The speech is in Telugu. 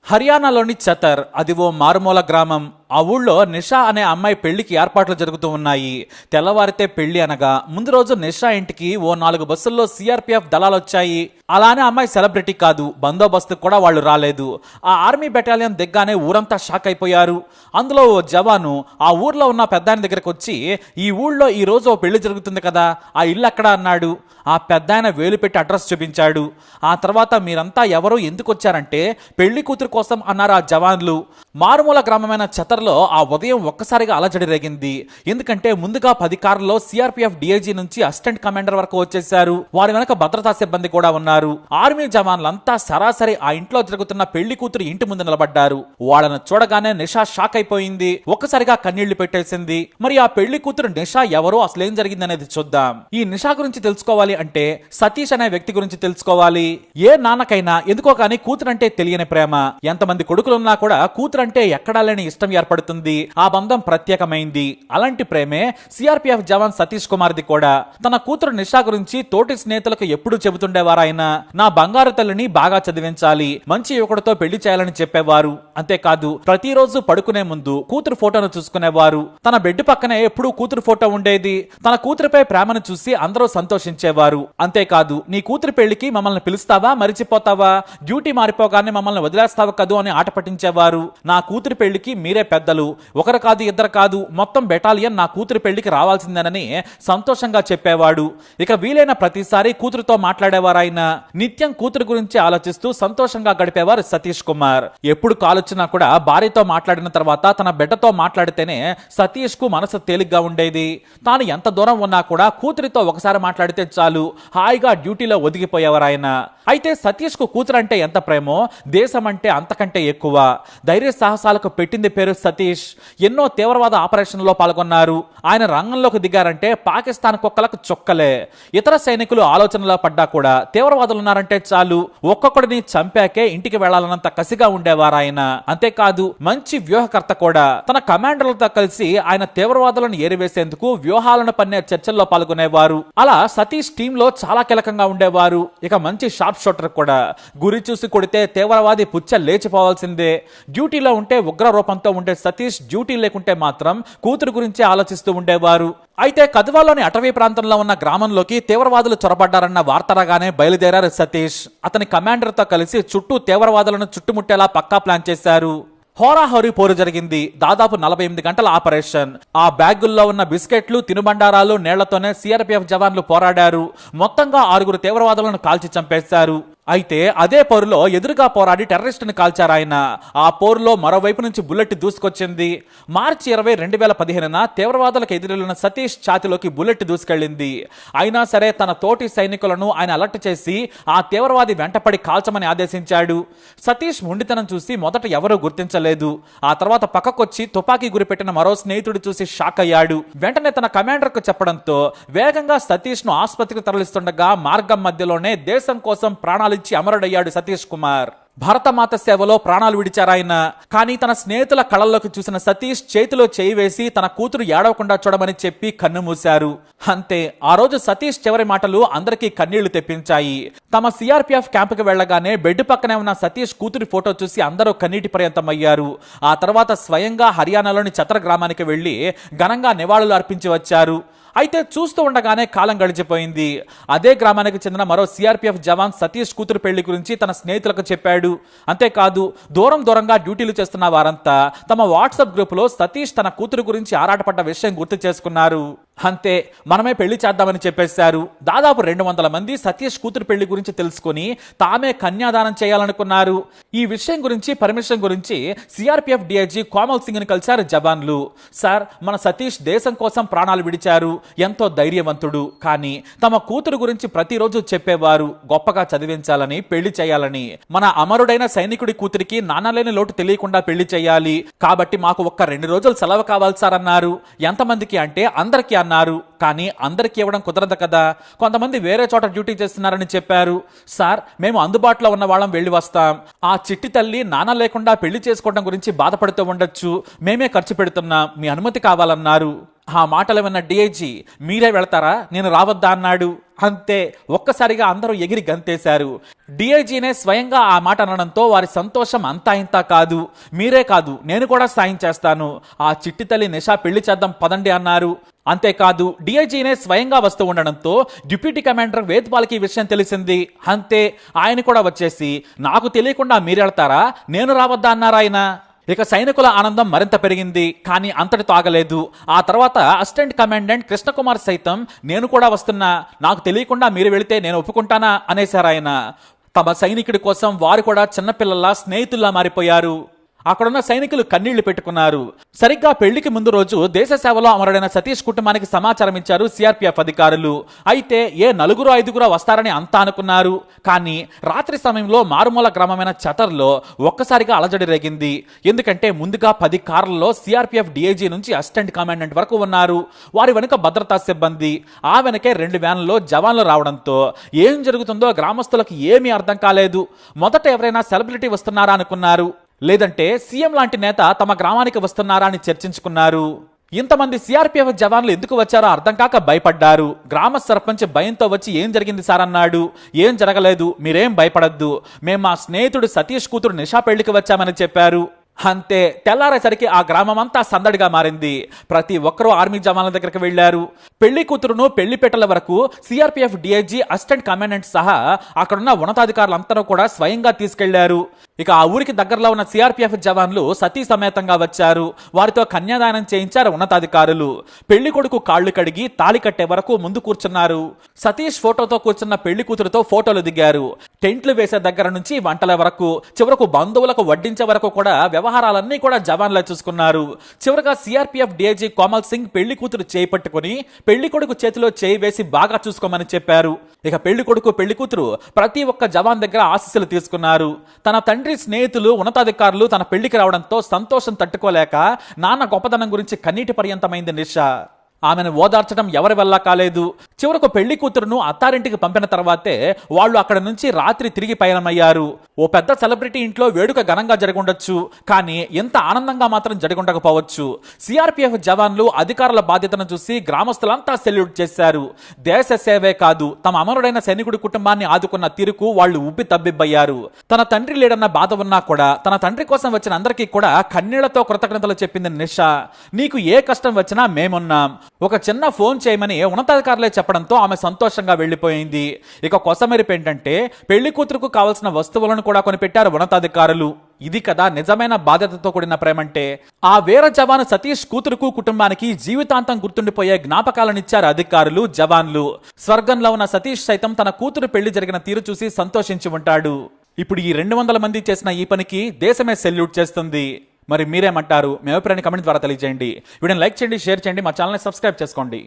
హర్యానాలోని చతర్, అది ఓ మారుమూల గ్రామం. ఆ ఊళ్ళో నిషా అనే అమ్మాయి పెళ్లికి ఏర్పాట్లు జరుగుతూ ఉన్నాయి. తెల్లవారితే పెళ్లి అనగా ముందు రోజు నిషా ఇంటికి ఓ 4 బస్సుల్లో సిఆర్పిఎఫ్ దళాలొచ్చాయి. అలానే అమ్మాయి సెలబ్రిటీ కాదు, బందోబస్తు కూడా వాళ్ళు రాలేదు. ఆ ఆర్మీ బెటాలియన్ దిగ్గానే ఊరంతా షాక్ అయిపోయారు. అందులో ఓ జవాను ఆ ఊర్లో ఉన్న పెద్దాయన దగ్గరకు వచ్చి, ఈ ఊళ్ళో ఈ రోజు ఓ పెళ్లి జరుగుతుంది కదా, ఆ ఇల్లు ఎక్కడ అన్నాడు. ఆ పెద్దాయన వేలు పెట్టి అడ్రస్ చూపించాడు. ఆ తర్వాత మీరంతా ఎవరు, ఎందుకు వచ్చారంటే పెళ్లి కూతురు కోసం అన్నారు ఆ జవాన్లు. మారుమూల గ్రామమైన చతర్లో ఆ ఉదయం ఒక్కసారిగా అలజడి రేగింది. ఎందుకంటే ముందుగా 10 కార్లలో సిఆర్పిఎఫ్ డిఐజీ నుంచి అసిస్టెంట్ కమాండర్ వరకు వచ్చేశారు. వారి వెనక భద్రతా సిబ్బంది కూడా ఉన్నారు. ఆర్మీ జవాన్లంతా సరాసరి ఆ ఇంట్లో జరుగుతున్న పెళ్లి కూతురు ఇంటి ముందు నిలబడ్డారు. వాళ్ళను చూడగానే నిషా షాక్ అయిపోయింది. ఒక్కసారిగా కన్నీళ్లు పెట్టేసింది. మరి ఆ పెళ్లి కూతురు నిషా ఎవరో, అసలేం జరిగిందనేది చూద్దాం. ఈ నిషా గురించి తెలుసుకోవాలి అంటే సతీష్ అనే వ్యక్తి గురించి తెలుసుకోవాలి. ఏ నాన్నకైనా ఎందుకో కానీ కూతురంటే తెలియని ప్రేమ. ఎంతమంది కొడుకులున్నా కూడా కూతురంటే ఎక్కడా లేని ఇష్టం ఏర్పడుతుంది. ఆ బంధం ప్రత్యేకమైంది. అలాంటి ప్రేమే సిఆర్పిఎఫ్ జవాన్ సతీష్ కుమార్ది కూడా. తన కూతురు నిషా గురించి తోటి స్నేహితులకు ఎప్పుడు చెబుతుండేవారు ఆయన. నా బంగారు తల్లిని బాగా చదివించాలి, మంచి యువకుడితో పెళ్లి చేయాలని చెప్పేవారు. అంతేకాదు ప్రతిరోజు పడుకునే ముందు కూతురు ఫోటోను చూసుకునేవారు. తన బెడ్ పక్కనే ఎప్పుడూ కూతురు ఫోటో ఉండేది. తన కూతురుపై ప్రేమను చూసి అందరూ సంతోషించేవారు. అంతేకాదు, నీ కూతురు పెళ్లికి మమ్మల్ని పిలుస్తావా, మరిచిపోతావా, డ్యూటీ మారిపోగానే మమ్మల్ని వదిలేస్తావా కదూ అని ఆట పట్టించేవారు. నా కూతురు పెళ్లికి మీరే పెద్దలు, ఒకరు కాదు ఇద్దరు కాదు, మొత్తం బెటాలియన్ నా కూతురు పెళ్లికి రావాల్సిందేనని సంతోషంగా చెప్పేవాడు. ఇక వీలైన ప్రతిసారి కూతురుతో మాట్లాడేవారు ఆయన. నిత్యం కూతురు గురించి ఆలోచిస్తూ సంతోషంగా గడిపేవారు సతీష్ కుమార్. ఎప్పుడు కాలొచ్చినా కూడా భార్యతో మాట్లాడిన తర్వాత తన బిడ్డతో మాట్లాడితేనే సతీష్ కు మనసు తేలిగ్గా ఉండేది. తాను ఎంత దూరం ఉన్నా కూడా కూతురితో ఒకసారి మాట్లాడితే చాలు, హాయిగా డ్యూటీలో ఒదిగిపోయేవారు ఆయన. అయితే సతీష్ కు కూతురు అంటే ఎంత ప్రేమో, దేశం అంటే అంతకంటే ఎక్కువ. ధైర్య సాహసాలకు పెట్టింది పేరు సతీష్. ఎన్నో తీవ్రవాద ఆపరేషన్లో పాల్గొన్నారు. ఆయన రంగంలోకి దిగారంటే పాకిస్తాన్ కుక్కలకు చొక్కలే. ఇతర సైనికులు ఆలోచనలో పడ్డా కూడా తీవ్రవాదులు ఉన్నారంటే చాలు, ఒక్కొక్కడిని చంపాకే ఇంటికి వెళ్లాలన్నంత కసిగా ఉండేవారు ఆయన. అంతేకాదు మంచి వ్యూహకర్త కూడా. తన కమాండర్లతో కలిసి ఆయన తీవ్రవాదులను ఏరివేసేందుకు వ్యూహాలను పన్నే చర్చల్లో పాల్గొనేవారు. అలా సతీష్ టీమ్ లో చాలా కీలకంగా ఉండేవారు. ఇక మంచి షార్ప్ షూటర్ కూడా. గురి చూసి కొడితే తీవ్రవాది పుచ్చ లేచిపోవాల్సిందే. డ్యూటీలో ఉంటే ఉగ్ర రూపంతో ఉండే సతీష్, డ్యూటీ లేకుంటే మాత్రం కూతురు గురించి ఆలోచిస్తూ ఉండేవారు. అయితే కద్వాలోని అటవీ ప్రాంతంలో ఉన్న గ్రామంలోకి తీవ్రవాదులు చొరబడ్డారన్న వార్త రాగానే బయలుదేరారు సతీష్. అతని కమాండర్ తో కలిసి చుట్టూ తీవ్రవాదులను చుట్టుముట్టేలా పక్కా ప్లాన్ చేశారు. హోరాహోరీ పోరు జరిగింది. దాదాపు 48 గంటల ఆపరేషన్. ఆ బ్యాగుల్లో ఉన్న బిస్కెట్లు, తినుబండారాలు, నీళ్లతోనే సిఆర్పిఎఫ్ జవాన్లు పోరాడారు. మొత్తంగా 6 తీవ్రవాదులను కాల్చి చంపేశారు. అయితే అదే పోరులో ఎదురుగా పోరాడి టెర్రరిస్టుని కాల్చారు ఆయన. ఆ పోరులో మరోవైపు నుంచి బుల్లెట్ దూసుకొచ్చింది. మార్చి 20, 2015న తీవ్రవాదులకు ఎదురెళ్లిన సతీష్ ఛాతిలోకి బుల్లెట్ దూసుకెళ్లింది. అయినా సరే తన తోటి సైనికులను ఆయన అలర్ట్ చేసి ఆ తీవ్రవాది వెంటపడి కాల్చమని ఆదేశించాడు. సతీష్ మొండితనం చూసి మొదట ఎవరూ గుర్తించలేదు. ఆ తర్వాత పక్కకొచ్చి తుపాకీ గురిపెట్టిన మరో స్నేహితుడు చూసి షాక్ అయ్యాడు. వెంటనే తన కమాండర్ కు చెప్పడంతో వేగంగా సతీష్ ను ఆసుపత్రికి తరలిస్తుండగా మార్గం మధ్యలోనే దేశం కోసం ప్రాణాలు అమరుడయ్యాడు సతీష్ కుమార్. భారతమాత సేవలో ప్రాణాలు విడిచారాయన. కానీ తన స్నేహితుల కళ్ళల్లోకి చూసిన సతీష్ చేతిలో చేయి వేసి తన కూతురు ఏడవకుండా చూడమని చెప్పి కన్ను మూశారు. అంతే, ఆ రోజు సతీష్ చివరి మాటలు అందరికీ కన్నీళ్లు తెప్పించాయి. తమ సిఆర్పిఎఫ్ క్యాంపుకి వెళ్లగానే బెడ్ పక్కనే ఉన్న సతీష్ కూతురి ఫోటో చూసి అందరూ కన్నీటి పర్యంతమయ్యారు. ఆ తర్వాత స్వయంగా హర్యానాలోని చతర్ గ్రామానికి వెళ్లి ఘనంగా నివాళులు అర్పించి వచ్చారు. అయితే చూస్తూ ఉండగానే కాలం గడిచిపోయింది. అదే గ్రామానికి చెందిన మరో సిఆర్పిఎఫ్ జవాన్ సతీష్ కూతురు పెళ్లి గురించి తన స్నేహితులకు చెప్పాడు. అంతేకాదు దూరంగా డ్యూటీలు చేస్తున్న వారంతా తమ వాట్సాప్ గ్రూపులో సతీష్ తన కూతురు గురించి ఆరాటపడ్డ విషయం గుర్తు చేసుకున్నారు. అంతే, మనమే పెళ్లి చేద్దామని చెప్పేశారు. దాదాపు 200 మంది సతీష్ కూతురు పెళ్లి గురించి తెలుసుకుని తామే కన్యాదానం చేయాలనుకున్నారు. ఈ విషయం గురించి, పర్మిషన్ గురించి సిఆర్పిఎఫ్ డిఐజీ కోమల్ సింగ్ ని కలిశారు జవాన్లు. సార్, మన సతీష్ దేశం కోసం ప్రాణాలు విడిచారు, ఎంతో ధైర్యవంతుడు. కానీ తమ కూతురు గురించి ప్రతిరోజు చెప్పేవారు, గొప్పగా చదివించాలని, పెళ్లి చేయాలని. మన అమరుడైన సైనికుడి కూతురికి నాన్నలేని లోటు తెలియకుండా పెళ్లి చేయాలి. కాబట్టి మాకు ఒక్క 2 రోజులు సెలవు కావాలి సార్ అన్నారు. ఎంతమందికి అంటే అందరికీ అన్నారు. అన్నారు. కానీ అందరికీ ఇవ్వడం కుదరదు కదా, కొంతమంది వేరే చోట డ్యూటీ చేస్తున్నారని చెప్పారు. సార్, మేము అందుబాటులో ఉన్న వాళ్ళం వెళ్ళి వస్తాం. ఆ చిట్టి తల్లి నాన్న లేకుండా పెళ్లి చేసుకోవడం గురించి బాధపడుతూ ఉండొచ్చు, మేమే ఖర్చు పెడుతున్నాం, మీ అనుమతి కావాలన్నారు. ఆ మాటలు విన్న డిఐజీ, మీరే వెళతారా, నేను రావద్దా అన్నాడు. అంతే, ఒక్కసారిగా అందరూ ఎగిరి గంతేశారు. డిఐజీనే స్వయంగా ఆ మాట అనడంతో వారి సంతోషం అంతా ఇంతా కాదు. మీరే కాదు, నేను కూడా సాయం చేస్తాను, ఆ చిట్టి తల్లి నిషా పెళ్లి చేద్దాం పదండి అన్నారు. అంతేకాదు, డిఐజీనే స్వయంగా వస్తూ ఉండడంతో డిప్యూటీ కమాండర్ వేద్పాల్కి ఈ విషయం తెలిసింది. అంతే, ఆయన కూడా వచ్చేసి, నాకు తెలియకుండా మీరెళ్తారా, నేను రావద్దా అన్నారు ఆయన. ఇక సైనికుల ఆనందం మరింత పెరిగింది. కానీ అంతటితో ఆగలేదు. ఆ తర్వాత అసిస్టెంట్ కమాండెంట్ కృష్ణకుమార్ సైతం, నేను కూడా వస్తున్నా, నాకు తెలియకుండా మీరు వెళితే నేను ఒప్పుకుంటానా అనేశారు ఆయన. తమ సైనికుడి కోసం వారు కూడా చిన్నపిల్లల్లా స్నేహితుల్లా మారిపోయారు. అక్కడున్న సైనికులు కన్నీళ్లు పెట్టుకున్నారు. సరిగ్గా పెళ్లికి ముందు రోజు దేశ సేవలో అమరుడైన సతీష్ కుటుంబానికి సమాచారం ఇచ్చారు సిఆర్పిఎఫ్ అధికారులు. అయితే ఏ 4-5 వస్తారని అంతా అనుకున్నారు. కానీ రాత్రి సమయంలో మారుమూల గ్రామమైన చతర్లో ఒక్కసారిగా అలజడి రేగింది. ఎందుకంటే ముందుగా 10 కార్లలో సిఆర్పిఎఫ్ డిఐజీ నుంచి అసిస్టెంట్ కమాండెంట్ వరకు ఉన్నారు. వారి వెనుక భద్రతా సిబ్బంది, ఆ వెనకే 2 వ్యాన్లలో జవాన్లు రావడంతో ఏం జరుగుతుందో గ్రామస్తులకు ఏమీ అర్థం కాలేదు. మొదట ఎవరైనా సెలబ్రిటీ వస్తున్నారా అనుకున్నారు, లేదంటే సీఎం లాంటి నేత తమ గ్రామానికి వస్తున్నారా అని చర్చించుకున్నారు. ఇంతమంది సిఆర్పిఎఫ్ జవాన్లు ఎందుకు వచ్చారో అర్థం కాక భయపడ్డారు. గ్రామ సర్పంచ్ భయంతో వచ్చి, ఏం జరిగింది సార్ అన్నాడు. ఏం జరగలేదు, మీరేం భయపడద్దు, మేము మా స్నేహితుడు సతీష్ కూతురు నిషా పెళ్లికి వచ్చామని చెప్పారు. అంతే, తెల్లారేసరికి ఆ గ్రామం అంతా సందడిగా మారింది. ప్రతి ఒక్కరూ ఆర్మీ జవాన్ల దగ్గరికి వెళ్లారు. పెళ్లి కూతురును పెళ్లిపేటల వరకు సిఆర్పిఎఫ్ డిఐజీ, అసిస్టెంట్ కమాండెంట్ సహా అక్కడున్న ఉన్నతాధికారులందరూ కూడా స్వయంగా తీసుకెళ్లారు. ఇక ఆ ఊరికి దగ్గరలో ఉన్న సిఆర్పిఎఫ్ జవాన్లు సతీ సమేతంగా వచ్చారు. వారితో కన్యాదానం చేయించారు ఉన్నతాధికారులు. పెళ్లి కొడుకు కాళ్లు కడిగి తాళి కట్టే వరకు ముందు కూర్చున్నారు. సతీష్ ఫోటోతో కూర్చున్న పెళ్లి కూతురుతో ఫోటోలు దిగారు. టెంట్లు వేసే దగ్గర నుంచి వంటల వరకు, చివరకు బంధువులకు వడ్డించే వరకు కూడా వ్యవహారాలన్నీ కూడా జవాన్లే చూసుకున్నారు. చివరగా సిఆర్పిఎఫ్ డిఐజీ కోమల్ సింగ్ పెళ్లి కూతురు చేయి పట్టుకుని పెళ్లి కొడుకు చేతిలో చేయి వేసి బాగా చూసుకోమని చెప్పారు. ఇక పెళ్లి కొడుకు పెళ్లి కూతురు ప్రతి ఒక్క జవాన్ దగ్గర ఆశీస్సులు తీసుకున్నారు. తన తండ్రి స్నేహితులు ఉన్నతాధికారులు తన పెళ్లికి రావడంతో సంతోషం తట్టుకోలేక నాన్న గొప్పదనం గురించి కన్నీటి పర్యంతమైంది నిషా. ఆమెను ఓదార్చడం ఎవరి వల్ల కాలేదు. చివరకు పెళ్లి కూతురును అత్తారింటికి పంపిన తర్వాతే వాళ్ళు అక్కడ నుంచి రాత్రి తిరిగి పయనమయ్యారు. ఓ పెద్ద సెలబ్రిటీ ఇంట్లో వేడుక ఘనంగా జరగుండొచ్చు, కానీ ఎంత ఆనందంగా మాత్రం జరగుండకపోవచ్చు. సిఆర్పిఎఫ్ జవాన్లు అధికారుల బాధ్యతను చూసి గ్రామస్తులంతా సెల్యూట్ చేశారు. దేశ సేవే కాదు, తమ అమరుడైన సైనికుడి కుటుంబాన్ని ఆదుకున్న తీరుకు వాళ్ళు ఉబ్బి తబ్బిబ్బయ్యారు. తన తండ్రి లేడన్న బాధ ఉన్నా కూడా తన తండ్రి కోసం వచ్చిన అందరికీ కూడా కన్నీళ్లతో కృతజ్ఞతలు చెప్పింది నిషా. నీకు ఏ కష్టం వచ్చినా మేమున్నాం, ఒక చిన్న ఫోన్ చేయమని ఉన్నతాధికారులే చెప్పడంతో ఆమె సంతోషంగా వెళ్లిపోయింది. ఇక కొసమెరుపు ఏంటంటే పెళ్లి కూతురుకు కావాల్సిన వస్తువులను కూడా కొనిపెట్టారు ఉన్నతాధికారులు. ఇది కదా నిజమైన బాధ్యతతో కూడిన ప్రేమంటే. ఆ వీర జవాను సతీష్ కూతురుకు కుటుంబానికి జీవితాంతం గుర్తుండిపోయే జ్ఞాపకాలనిచ్చారు అధికారులు, జవాన్లు. స్వర్గంలో ఉన్న సతీష్ సైతం తన కూతురు పెళ్లి జరిగిన తీరు చూసి సంతోషించి ఉంటాడు. ఇప్పుడు ఈ 200 మంది చేసిన ఈ పనికి దేశమే సెల్యూట్ చేస్తుంది. మరి మీరేమంటారు? మీ అభిప్రాయాన్ని కమెంట్ ద్వారా తెలియజేయండి. వీడియోని లైక్ చేయండి, షేర్ చేయండి, మా ఛానల్ని సబ్స్క్రైబ్ చేసుకోండి.